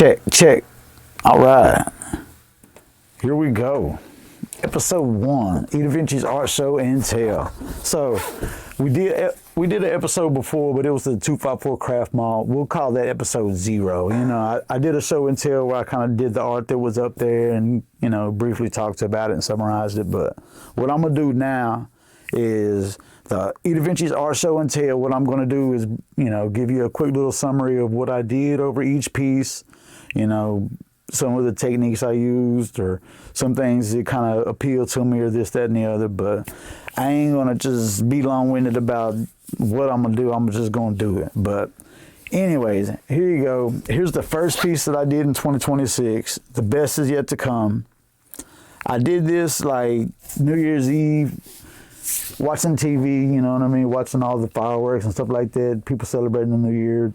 Check. All right. Here we go. Episode 1, Edavinci's Art Show and Tell. So we did an episode before, but it was the 254 Craft Mall. We'll call that episode 0. You know, I did a show and tell where I kind of did the art that was up there and, you know, briefly talked about it and summarized it. But what I'm going to do now is the Edavinci's Art Show and Tell. What I'm going to do is, you know, give you a quick little summary of what I did over each piece, you know, some of the techniques I used or some things that kind of appeal to me or this, that, and the other. But I ain't going to just be long-winded about what I'm going to do. I'm just going to do it. But anyways, here you go. Here's the first piece that I did in 2026. The best is yet to come. I did this like New Year's Eve, watching TV, you know what I mean? Watching all the fireworks and stuff like that. People celebrating the New Year,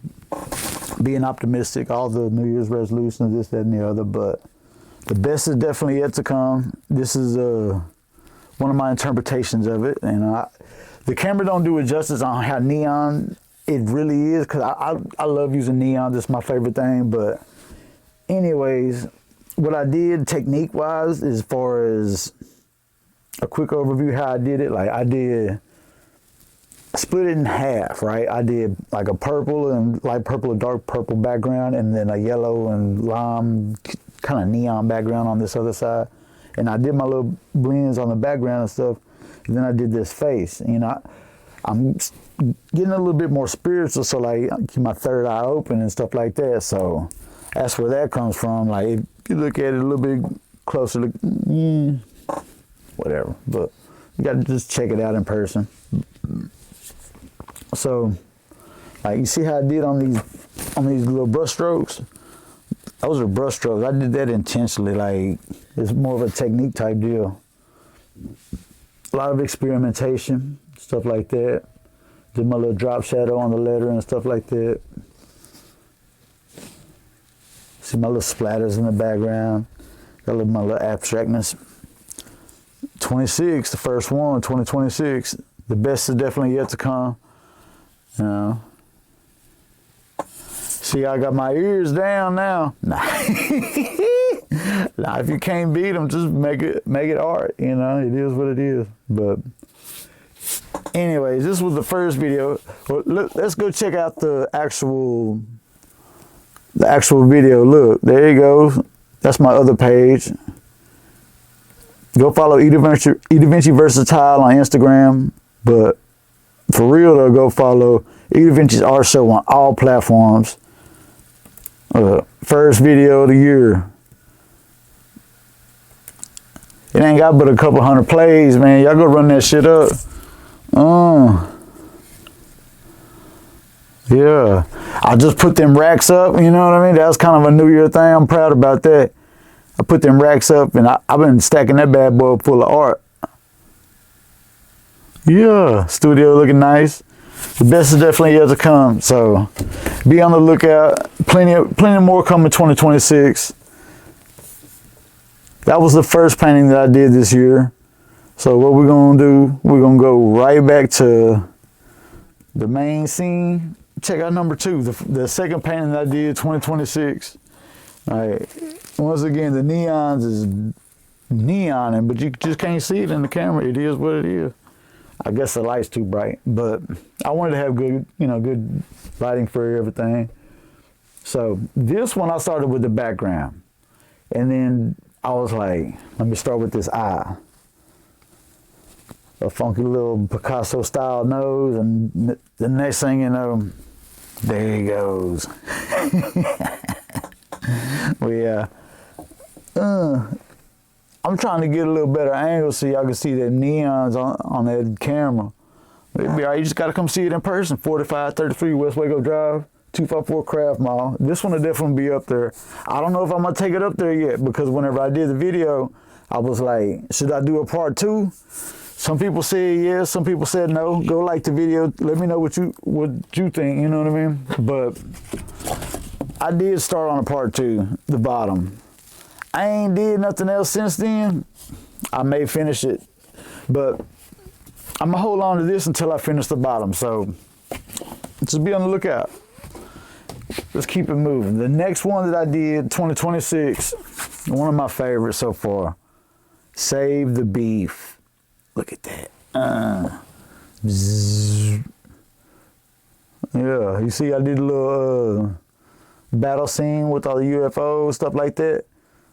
being optimistic, all the New Year's resolutions, this, that, and the other. But the best is definitely yet to come. This is one of my interpretations of it. And the camera don't do it justice on how neon it really is, because I love using neon. That's my favorite thing. But anyways, what I did technique-wise, as far as a quick overview how I did it, like I did split it in half, right? I did like a purple and light purple or dark purple background, and then a yellow and lime kind of neon background on this other side. And I did my little blends on the background and stuff. And then I did this face. You know, I'm getting a little bit more spiritual, so like I keep my third eye open and stuff like that. So that's where that comes from. Like if you look at it a little bit closer, whatever. But you got to just check it out in person. So, like you see how I did on these little brush strokes? Those are brush strokes. I did that intentionally. Like it's more of a technique type deal. A lot of experimentation, stuff like that. Did my little drop shadow on the letter and stuff like that. See my little splatters in the background. Got my little abstractness. 26, the first one, 2026. The best is definitely yet to come. You know. See, I got my ears down now. Nah. Nah, if you can't beat them, just make it art. You know, it is what it is. But anyways, this was the first video. Well, let's go check out the actual video. Look, there you go. That's my other page. Go follow Edavinci Versatile on Instagram. But for real though, go follow Edavinci's Art Show on all platforms. First video of the year. It ain't got but a couple hundred plays, man. Y'all go run that shit up. Yeah. I just put them racks up, you know what I mean? That was kind of a New Year thing. I'm proud about that. I put them racks up and I've been stacking that bad boy full of art. Yeah, studio looking nice. The best is definitely yet to come. So be on the lookout. Plenty more coming 2026. That was the first painting that I did this year. So what we're gonna do, we're gonna go right back to the main scene. Check out number 2, the second painting that I did 2026. All right. Once again, the neons is neoning, but you just can't see it in the camera. It is what it is. I guess the light's too bright, but I wanted to have good, you know, good lighting for everything. So this one I started with the background, and then I was like, let me start with this eye. A funky little Picasso style nose, and the next thing you know, there he goes. Well, yeah. I'm trying to get a little better angle so y'all can see the neons on that camera. It'll be all right. You just got to come see it in person. 4533 West Waco Drive, 254 Craft Mall. This one will definitely be up there. I don't know if I'm going to take it up there yet, because whenever I did the video, I was like, should I do a part 2? Some people said yes, some people said no. Go like the video. Let me know what you think, you know what I mean? But I did start on a part 2, the bottom. I ain't did nothing else since then. I may finish it, but I'm gonna hold on to this until I finish the bottom. So just be on the lookout. let's keep it moving. The next one that I did, 2026, one of my favorites so far. Save the beef. Look at that. Yeah, you see I did a little battle scene with all the UFOs, stuff like that.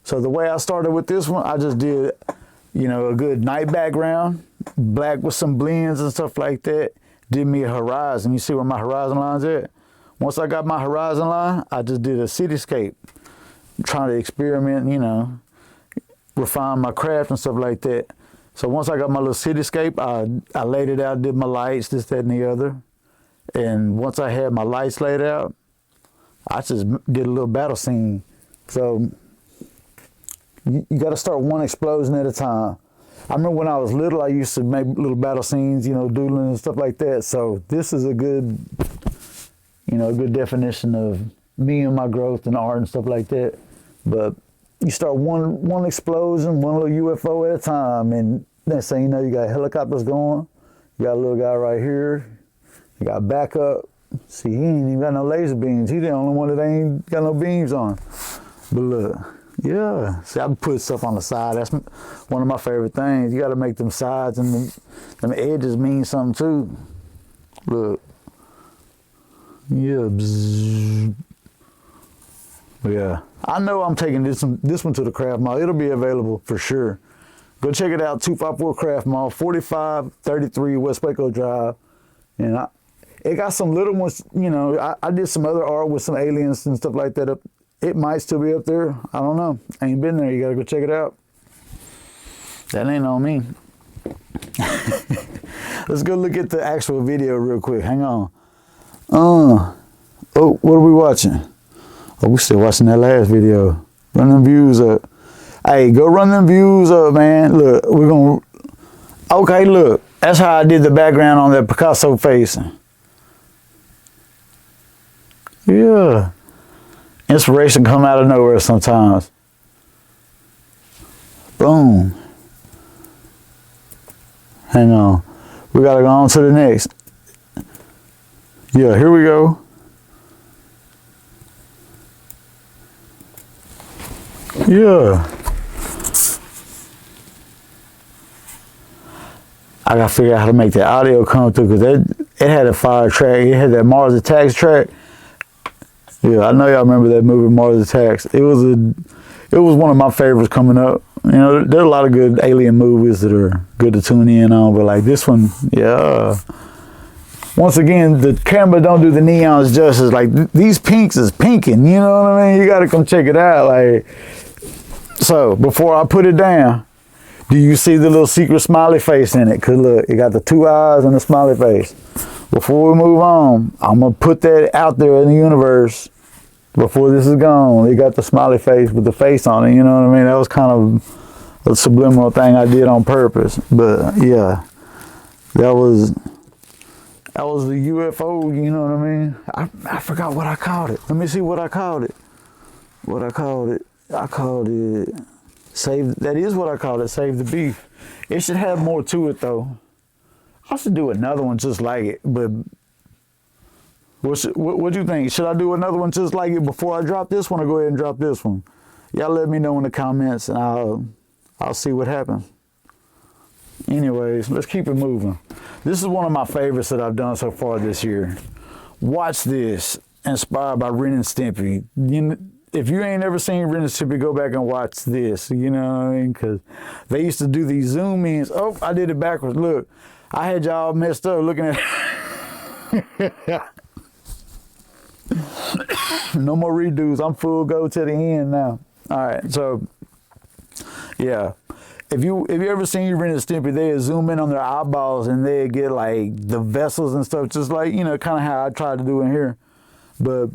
So the way I started with this one, I just did, you know, a good night background, black with some blends and stuff like that. Did me a horizon. You see where my horizon line's at? Once I got my horizon line, I just did a cityscape. Trying to experiment, you know, refine my craft and stuff like that. So once I got my little cityscape, I laid it out, did my lights, this, that, and the other. And once I had my lights laid out, I just did a little battle scene. So you got to start one explosion at a time. I remember when I was little, I used to make little battle scenes, you know, doodling and stuff like that. So this is a good, you know, a good definition of me and my growth and art and stuff like that. But you start one explosion, one little UFO at a time, and next thing you know, you got helicopters going. You got a little guy right here. You got backup. See, he ain't even got no laser beams. He the only one that ain't got no beams on. But look, yeah. See, I put stuff on the side. That's one of my favorite things. You got to make them sides and them edges mean something too. Look. Yeah. Bzzz. Yeah. I know I'm taking this one to the Craft Mall. It'll be available for sure. Go check it out, 254 Craft Mall, 4533 West Waco Drive. And it got some little ones, you know, I did some other art with some aliens and stuff like that up. It might still be up there. I don't know. I ain't been there. You got to go check it out. That ain't on me. Let's go look at the actual video real quick. Hang on. Oh, what are we watching? Oh, we're still watching that last video. Run them views up. Hey, go run them views up, man. Look, we're going to... Okay, look. That's how I did the background on that Picasso face. Yeah. Inspiration come out of nowhere sometimes. Boom. Hang on. We got to go on to the next. Yeah, here we go. Yeah. I gotta figure out how to make the audio come through because it had a fire track. It had that Mars Attacks track. Yeah, I know y'all remember that movie Mars Attacks. It was one of my favorites coming up. You know, there are a lot of good alien movies that are good to tune in on, but like this one, yeah. Once again, the camera don't do the neons justice. Like these pinks is pinking, you know what I mean? You gotta come check it out. Like, so before I put it down, do you see the little secret smiley face in it? Cause look, it got the two eyes and the smiley face. Before we move on, I'm gonna put that out there in the universe. Before this is gone, it got the smiley face with the face on it. You know what I mean? That was kind of a subliminal thing I did on purpose. But yeah, that was the UFO. You know what I mean? I forgot what I called it. Let me see what I called it. What I called it? I called it save. That is what I called it. Save the beef. It should have more to it though. I should do another one just like it. But what do you think? Should I do another one just like it before I drop this one, or go ahead and drop this one? Y'all let me know in the comments, and I'll see what happens. Anyways, let's keep it moving. This is one of my favorites that I've done so far this year. Watch this, inspired by Ren and Stimpy. If you ain't ever seen Ren and Stimpy, go back and watch this. You know what I mean? Because they used to do these zoom ins. Oh, I did it backwards. Look, I had y'all messed up looking at. No more redos. I'm full go to the end now. All right, so yeah. If you ever seen Ren and Stimpy, they zoom in on their eyeballs and they get like the vessels and stuff, just like, you know, kind of how I tried to do in here. But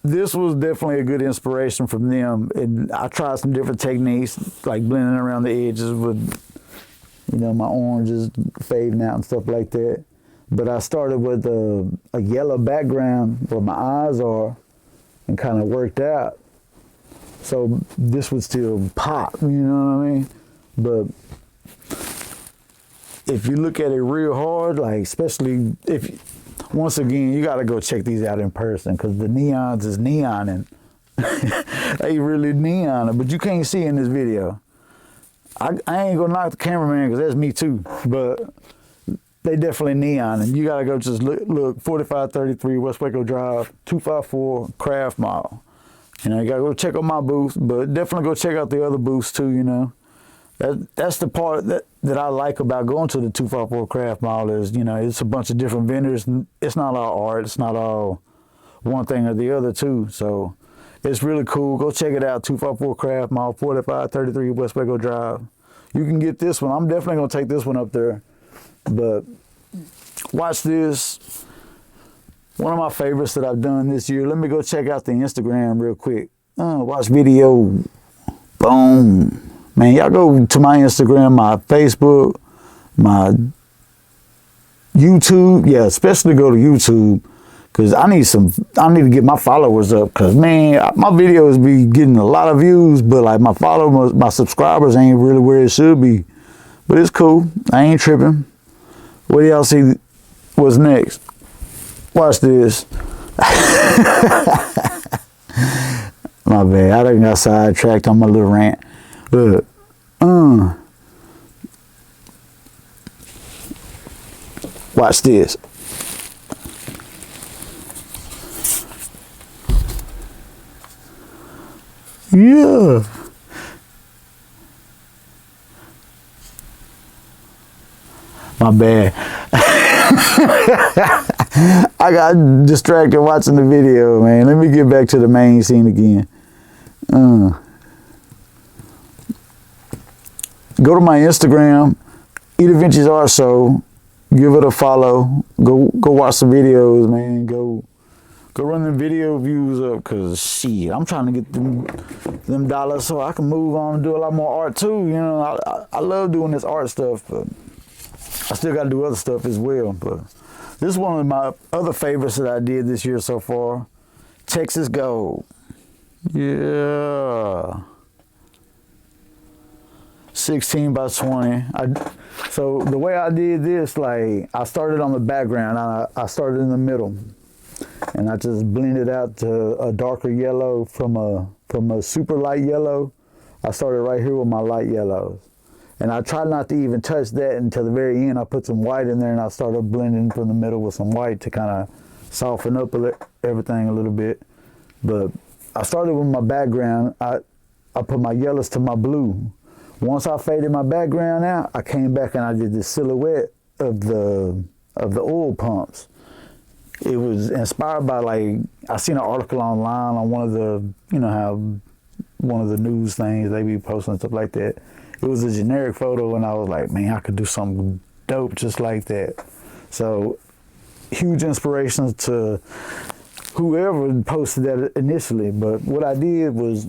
this was definitely a good inspiration from them. And I tried some different techniques, like blending around the edges with, you know, my oranges fading out and stuff like that. But I started with a yellow background where my eyes are and kind of worked out. So this would still pop, you know what I mean? But if you look at it real hard, like especially once again, you gotta go check these out in person because the neons is neoning. They really neoning, but you can't see in this video. I ain't gonna knock the cameraman because that's me too, but they definitely neoning. You gotta go just look 4533 West Waco Drive, 254 Craft Mall. You know, you gotta go check out my booth, but definitely go check out the other booths too, you know. That's the part that I like about going to the 254 Craft Mall is, you know, it's a bunch of different vendors. It's not all art. It's not all one thing or the other too. So it's really cool. Go check it out, 254 Craft Mall, 4533 West Waco Drive. You can get this one. I'm definitely going to take this one up there. But watch this. One of my favorites that I've done this year. Let me go check out the Instagram real quick. Watch video. Boom. Man, y'all go to my Instagram, my Facebook, my YouTube. Yeah, especially go to YouTube because I need to get my followers up because, man, my videos be getting a lot of views, but like my followers, my subscribers ain't really where it should be. But it's cool. I ain't tripping. What do y'all see what's next? Watch this. My bad. I done got sidetracked on my little rant. Look. Watch this. Yeah. My bad. I got distracted watching the video, man. Let me get back to the main scene again. Go to my Instagram, Edavinci's Art Show. Give it a follow. Go watch the videos, man. Go run the video views up, cause shit, I'm trying to get them dollars so I can move on and do a lot more art too. You know, I love doing this art stuff, but I still got to do other stuff as well. But this is one of my other favorites that I did this year so far. Texas Gold. Yeah. 16 by 20. So the way I did this, like I started on the background. I started in the middle. And I just blended out to a darker yellow from a super light yellow. I started right here with my light yellows. And I tried not to even touch that until the very end. I put some white in there and I started blending from the middle with some white to kind of soften up everything a little bit. But I started with my background. I put my yellows to my blue. Once I faded my background out, I came back and I did the silhouette of the oil pumps. It was inspired by, like, I seen an article online on one of the, you know how one of the news things, they be posting stuff like that. It was a generic photo and I was like, man, I could do something dope just like that. So huge inspiration to whoever posted that initially. But what I did was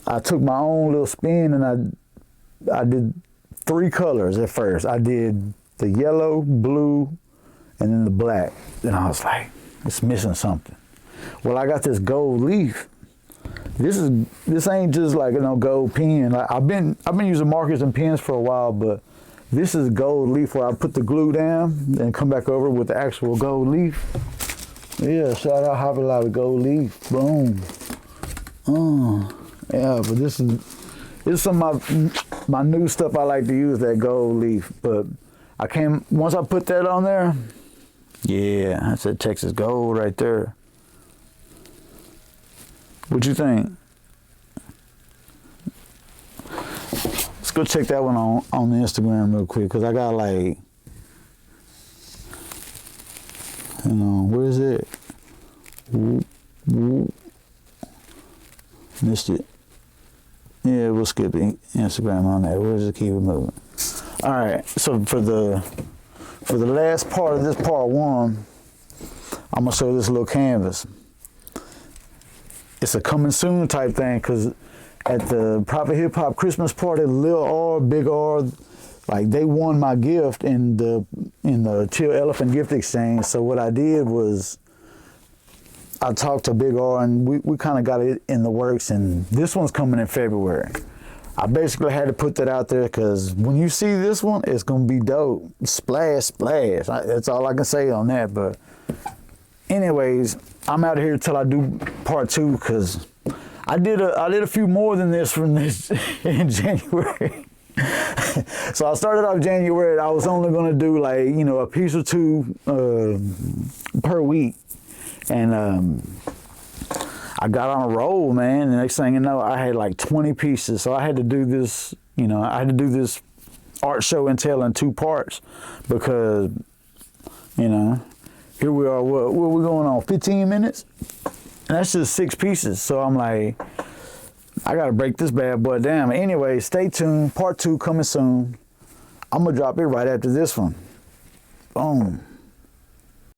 I took my own little spin and I did 3 colors at first. I did the yellow, blue, and then the black. Then I was like, it's missing something. Well, I got this gold leaf. This ain't just like, you know, gold pen. Like I've been using markers and pens for a while, but this is gold leaf where I put the glue down and come back over with the actual gold leaf. Yeah, shout out Hobby Lobby gold leaf. Boom. Yeah, but this is some of my new stuff I like to use, that gold leaf. But once I put that on there, yeah, that's a Texas Gold right there. What you think? Let's go check that one on the Instagram real quick, because I got like, you know, where is it? Missed it. Yeah, we'll skip the Instagram on that. We'll just keep it moving. All right, so for the last part of this part 1, I'm gonna show this little canvas. It's a coming soon type thing, because at the Proper Hip Hop Christmas party, Lil R, Big R, like they won my gift in the Chill Elephant gift exchange. So what I did was I talked to Big R and we kind of got it in the works, and this one's coming in February. I basically had to put that out there because when you see this one, it's gonna be dope. Splash, splash. That's all I can say on that. But anyways, I'm out of here till I do part 2 because I did a few more than this from this in January. So I started off January. I was only gonna do like, you know, a piece or two per week, and I got on a roll, man. The next thing you know, I had like 20 pieces. So I had to do this, you know, I had to do this art show and tell in 2 parts because, you know, here we are. What are we going on? 15 minutes, and that's just 6 pieces. So I'm like, I gotta break this bad boy down. Anyway, stay tuned. Part 2 coming soon. I'm gonna drop it right after this one. Boom.